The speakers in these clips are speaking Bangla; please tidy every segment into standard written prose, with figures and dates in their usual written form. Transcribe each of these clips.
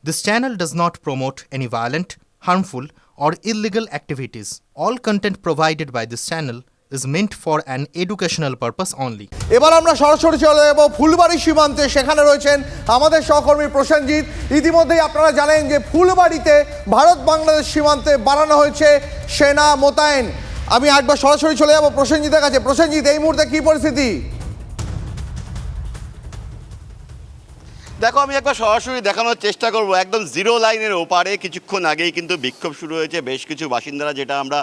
This channel does not promote any violent, harmful, or illegal activities. All content provided by this channel is meant for an educational purpose only. এবার আমরা সরাসরি চলে যাব ফুলবাড়ি সীমান্তে। সেখানে রয়েছেন আমাদের সহকর্মী প্রসেনজিৎ। ইতিমধ্যেই আপনারা জানেন যে ফুলবাড়িতে ভারত বাংলাদেশ সীমান্তে বাড়ানো হয়েছে সেনা মোতায়েন। আমি একবার সরাসরি চলে যাব প্রসেনজিতের কাছে। প্রসেনজিৎ, এই মুহূর্তে কি পরিস্থিতি? দেখো, আমি একবার সরাসরি দেখানোর চেষ্টা করব। একদম জিরো লাইনের ওপারে কিছুক্ষণ আগেই কিন্তু বিক্ষোভ শুরু হয়েছে বেশ কিছু বাসিন্দারা, যেটা আমরা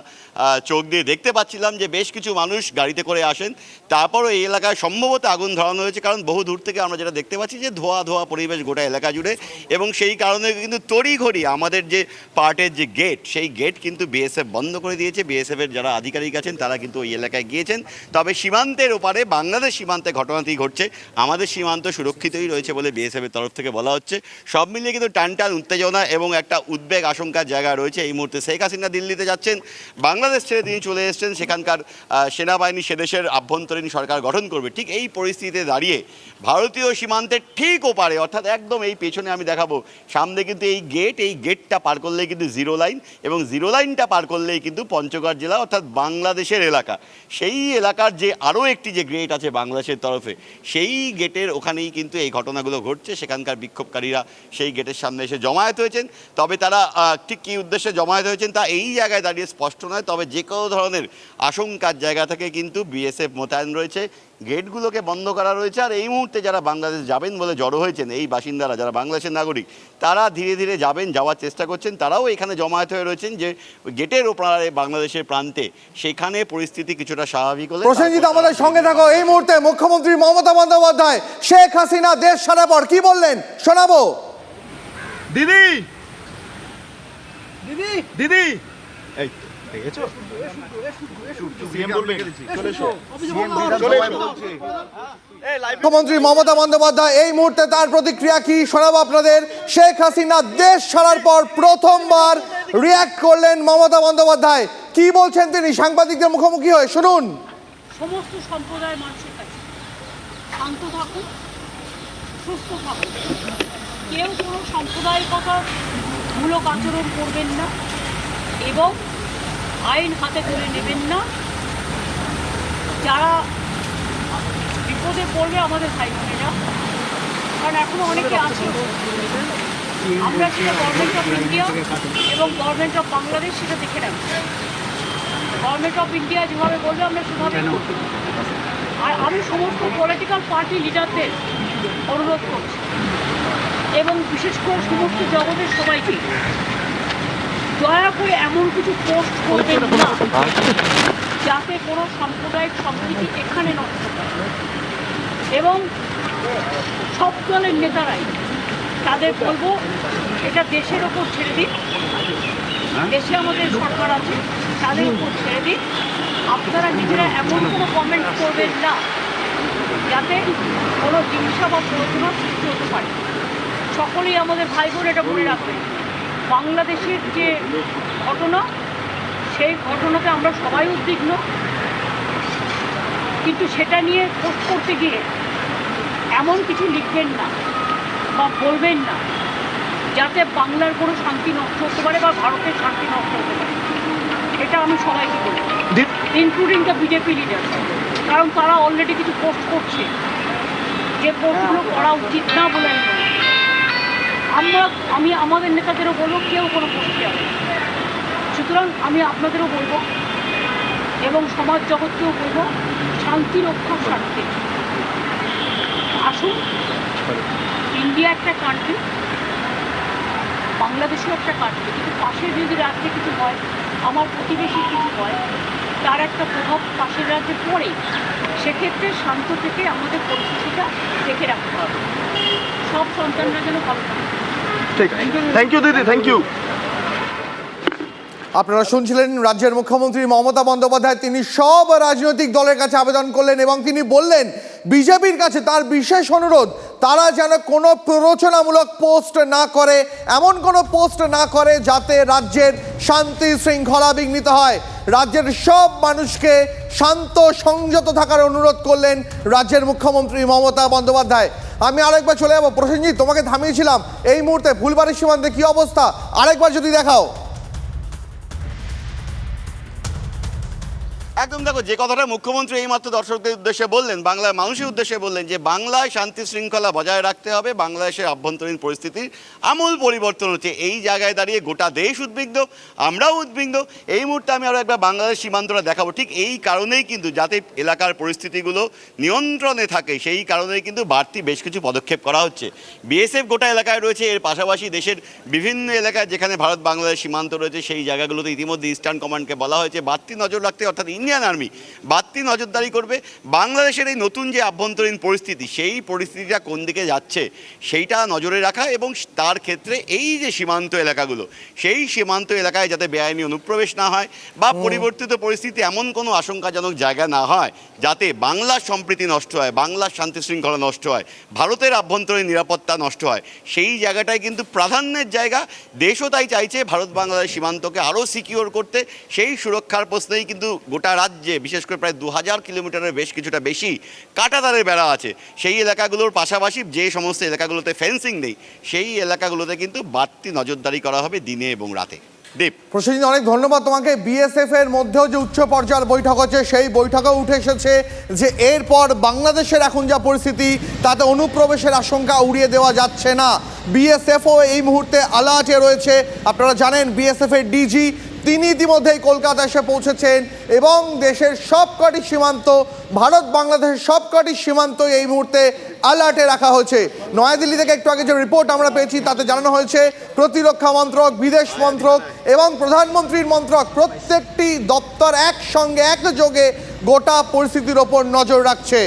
চোখ দিয়ে দেখতে পাচ্ছিলাম যে বেশ কিছু মানুষ গাড়িতে করে আসেন। তারপরও এই এলাকায় সম্ভবত আগুন ধরানো হয়েছে, কারণ বহু দূর থেকে আমরা যেটা দেখতে পাচ্ছি যে ধোয়া ধোয়া পরিবেশ গোটা এলাকা জুড়ে, এবং সেই কারণে কিন্তু তড়িঘড়ি আমাদের যে পার্টের যে গেট, সেই গেট কিন্তু বিএসএফ বন্ধ করে দিয়েছে। বিএসএফের যারা আধিকারিক আছেন তারা কিন্তু ওই এলাকায় গিয়েছেন। তবে সীমান্তের ওপারে বাংলাদেশ সীমান্তে ঘটনাটি ঘটছে, আমাদের সীমান্ত সুরক্ষিতই রয়েছে বলে বিএসএফ তরফ থেকে বলা হচ্ছে। সব মিলিয়ে কিন্তু টানটান উত্তেজনা এবং একটা উদ্বেগ আশঙ্কার জায়গা রয়েছে। এই মুহূর্তে শেখ হাসিনা দিল্লিতে যাচ্ছেন, বাংলাদেশ ছেড়ে তিনি চলে এসেছেন, সেখানকার সেনাবাহিনী সে দেশের আভ্যন্তরীণ সরকার গঠন করবে। ঠিক এই পরিস্থিতিতে দাঁড়িয়ে ভারতীয় সীমান্তের ঠিক ওপারে, অর্থাৎ একদম এই পেছনে আমি দেখাবো, সামনে কিন্তু এই গেটটা পার করলেই কিন্তু জিরো লাইন, এবং জিরো লাইনটা পার করলেই কিন্তু পঞ্চগড় জেলা অর্থাৎ বাংলাদেশের এলাকা। সেই এলাকার যে আরও একটি যে গেট আছে বাংলাদেশের তরফে, সেই গেটের ওখানেই কিন্তু এই ঘটনাগুলো ঘটছে। সেখানকার বিক্ষোভকারীরা সেই গেটের সামনে এসে জমায়েত হয়েছেন। তবে তারা ঠিক কী উদ্দেশ্যে জমায়েত হয়েছেন তা এই জায়গায় দাঁড়িয়ে স্পষ্ট নয়। তবে যে কোনো ধরনের আশঙ্কার জায়গা থেকে কিন্তু বিএসএফ মোতায়েন রয়েছে, গেটগুলোকে বন্ধ করা রয়েছে। আর এই মুহূর্তে যারা বাংলাদেশ যাবেন বলে জড়ো হয়েছেন, এই বাসিন্দারা যারা বাংলাদেশের নাগরিক, তারা ধীরে ধীরে যাওয়ার চেষ্টা করছেন। তারাও এখানে জমায়েত হয়ে রয়েছেন যে গেটের ওপারে বাংলাদেশের প্রান্তে, সেখানে পরিস্থিতি কিছুটা স্বাভাবিক হলে। প্রসেনজিৎ, আমাদের সঙ্গে থাকো। এই মুহূর্তে মুখ্যমন্ত্রী মমতা বন্দ্যোপাধ্যায় শেখ হাসিনা দেশ ছাড়ার পর কি বললেন শোনাবো। দিদি দিদি দিদি এই দেখেছো সিএম বলবে চলে এসো মুখ্যমন্ত্রী মমতা বন্দ্যোপাধ্যায় এই মুহূর্তে তার প্রতিক্রিয়া কি শোনাবো আপনাদের। শেখ হাসিনা দেশ ছাড়ার পর প্রথমবার রিয়াক্ট করলেন মমতা বন্দ্যোপাধ্যায়। কি বলছেন তিনি সাংবাদিকদের মুখোমুখি হয়ে, শুনুন। সমস্ত সম্প্রদায়ের মানুষের কাছে শান্ত থাকুন, সুস্থ থাকুন, কেউ কোনো সাম্প্রদায়িকতার মূলক আচরণ করবেন না এবং আইন হাতে তুলে নেবেন না। যারা বিপদে পড়বে আমাদের ভাই বোনেরা, কারণ এখনো অনেকে আছে, আমরা সেটা গভর্নমেন্ট অফ ইন্ডিয়া এবং গভর্নমেন্ট অফ বাংলাদেশ সেটা দেখে রাখবো। গভর্নমেন্ট অফ ইন্ডিয়া যেভাবে বলবে আমরা সেভাবে করব। আর আমি সমস্ত পলিটিক্যাল পার্টি লিডারদের অনুরোধ করছি এবং বিশেষ করে সমস্ত জগতের সবাইকে, দয়া করে এমন কিছু পোস্ট করবেন না যাতে কোনো সাম্প্রদায়িক সম্প্রীতি এখানে নষ্ট হয়। এবং সব দলের নেতারাই তাদের বলবো এটা দেশের ওপর ছেড়ে দিন, দেশে আমাদের সরকার আছে, তাদের উপর ছেড়ে দিন। আপনারা নিজেরা এমন কোনো কমেন্ট করবেন না যাতে কোনো হিংসা বা প্ররোচনা সৃষ্টি হতে পারে। সকলেই আমাদের ভাই বোন এটা মনে রাখবেন, বাংলাদেশের যে ঘটনা, সেই ঘটনাতে আমরা সবাই উদ্বিগ্ন, কিন্তু সেটা নিয়ে পোস্ট করতে গিয়ে এমন কিছু লিখবেন না বা বলবেন না যাতে বাংলার কোনো শান্তি নষ্ট হতে পারে বা ভারতের শান্তি নষ্ট হতে পারে। এটা আমি সবাইকে বলি, ইনক্লুডিং দ্য বিজেপি লিডার, কারণ তারা অলরেডি কিছু পোস্ট করছে যে পোস্টগুলো করা উচিত না বলে আমি আমাদের নেতাদেরও বলবো কেউ কোনো পোস্ট যাবে। সুতরাং আমি আপনাদেরও বলবো এবং সমাজ জগৎকেও বলবো, শান্তি রক্ষার স্বার্থে আসুন। ইন্ডিয়া একটা কান্ট্রি, বাংলাদেশও একটা কান্ট্রি, কিন্তু পাশের যদি রাজ্যে কিছু হয়, আমার প্রতিবেশী কিছু হয়, তার একটা প্রভাব পাশের রাজ্যে পড়ে। সেক্ষেত্রে শান্ত থেকে আমাদের পরিস্থিতিটা দেখে রাখতে হবে, সব সন্তানরা যেন ভালো থাকে। থ্যাংক ইউ দিদি, থ্যাংক ইউ। আপনারা শুনছিলেন রাজ্যের মুখ্যমন্ত্রী মমতা বন্দ্যোপাধ্যায়। তিনি সব রাজনৈতিক দলের কাছে আবেদন করলেন এবং তিনি বললেন বিজেপির কাছে তার বিশেষ অনুরোধ, তারা যেন কোনো প্ররোচনামূলক পোস্ট না করে, এমন কোনো পোস্ট না করে যাতে রাজ্যের শান্তি শৃঙ্খলা বিঘ্নিত হয়। রাজ্যের সব মানুষকে শান্ত সংযত থাকার অনুরোধ করলেন রাজ্যের মুখ্যমন্ত্রী মমতা বন্দ্যোপাধ্যায়। আমি আরেকবার চলে যাবো প্রসেনজিৎ, তোমাকে থামিয়েছিলাম এই মুহূর্তে ফুলবাড়ির সীমান্তে কি অবস্থা আরেকবার যদি দেখাও। একদম দেখো, যে কথাটা মুখ্যমন্ত্রী এইমাত্র দর্শকদের উদ্দেশ্যে বললেন, বাংলার মানুষের উদ্দেশ্যে বললেন যে বাংলায় শান্তি শৃঙ্খলা বজায় রাখতে হবে, বাংলাদেশের আভ্যন্তরীণ পরিস্থিতির আমূল পরিবর্তন হচ্ছে। এই জায়গায় দাঁড়িয়ে গোটা দেশ উদ্বিগ্ন, আমরাও উদ্বিগ্ন। এই মুহূর্তে আমি আরও একবার বাংলাদেশ সীমান্তটা দেখাবো। ঠিক এই কারণেই কিন্তু, যাতে এলাকার পরিস্থিতিগুলো নিয়ন্ত্রণে থাকে, সেই কারণেই কিন্তু বাড়তি বেশ কিছু পদক্ষেপ করা হচ্ছে। বিএসএফ গোটা এলাকায় রয়েছে, এর পাশাপাশি দেশের বিভিন্ন এলাকায় যেখানে ভারত বাংলাদেশ সীমান্ত রয়েছে সেই জায়গাগুলোতে ইতিমধ্যে ইস্টার্ন কমান্ডকে বলা হয়েছে বাড়তি নজর রাখতে, অর্থাৎ ইন্ডিয়ান আর্মি বাড়তি নজরদারি করবে। বাংলাদেশের এই নতুন যে আভ্যন্তরীণ পরিস্থিতি, সেই পরিস্থিতিটা কোন দিকে যাচ্ছে সেইটা নজরে রাখা, এবং তার ক্ষেত্রে এই যে সীমান্ত এলাকাগুলো, সেই সীমান্ত এলাকায় যাতে বেআইনি অনুপ্রবেশ না হয় বা পরিবর্তিত পরিস্থিতি এমন কোনো আশঙ্কাজনক জায়গা না হয় যাতে বাংলার সম্প্রীতি নষ্ট হয়, বাংলার শান্তি শৃঙ্খলা নষ্ট হয়, ভারতের আভ্যন্তরীণ নিরাপত্তা নষ্ট হয়, সেই জায়গাটায় কিন্তু প্রাধান্যের জায়গা। দেশও তাই চাইছে ভারত বাংলাদেশ সীমান্তকে আরও সিকিওর করতে। সেই সুরক্ষার প্রশ্নেই কিন্তু গোটা রাজ্যে, বিশেষ করে প্রায় 2000 কিলোমিটারের বেশ কিছুটা বেশি কাঁটাতারের বেড়া আছে। সেই এলাকাগুলোর পাশাপাশি যে সমস্ত এলাকাগুলোতে ফেন্সিং নেই, সেই এলাকাগুলোতে কিন্তু বাড়তি নজরদারি করা হবে দিনে এবং রাতে। দীপ, প্রসেনজিৎ অনেক ধন্যবাদ তোমাকে। বিএসএফ এর মধ্যেও যে উচ্চ পর্যায়ের বৈঠক হচ্ছে, সেই বৈঠকেও উঠে এসেছে যে এরপর বাংলাদেশের এখন যা পরিস্থিতি তাতে অনুপ্রবেশের আশঙ্কা উড়িয়ে দেওয়া যাচ্ছে না। বিএসএফও এই মুহূর্তে অ্যালার্টে রয়েছে। আপনারা জানেন বিএসএফ এর ডিজি তিনি ইতিমধ্যেই কলকাতা এসে পৌঁছেছেন এবং দেশের সবকটি সীমান্ত, ভারত বাংলাদেশের সবকটি সীমান্ত এই মুহূর্তে অ্যালার্টে রাখা হয়েছে। নয়াদিল্লি থেকে একটু আগে যে রিপোর্ট আমরা পেয়েছি তাতে জানানো হয়েছে প্রতিরক্ষা মন্ত্রক, বিদেশ মন্ত্রক এবং প্রধানমন্ত্রীর মন্ত্রক প্রত্যেকটি দপ্তর একসঙ্গে একযোগে গোটা পরিস্থিতির ওপর নজর রাখছে।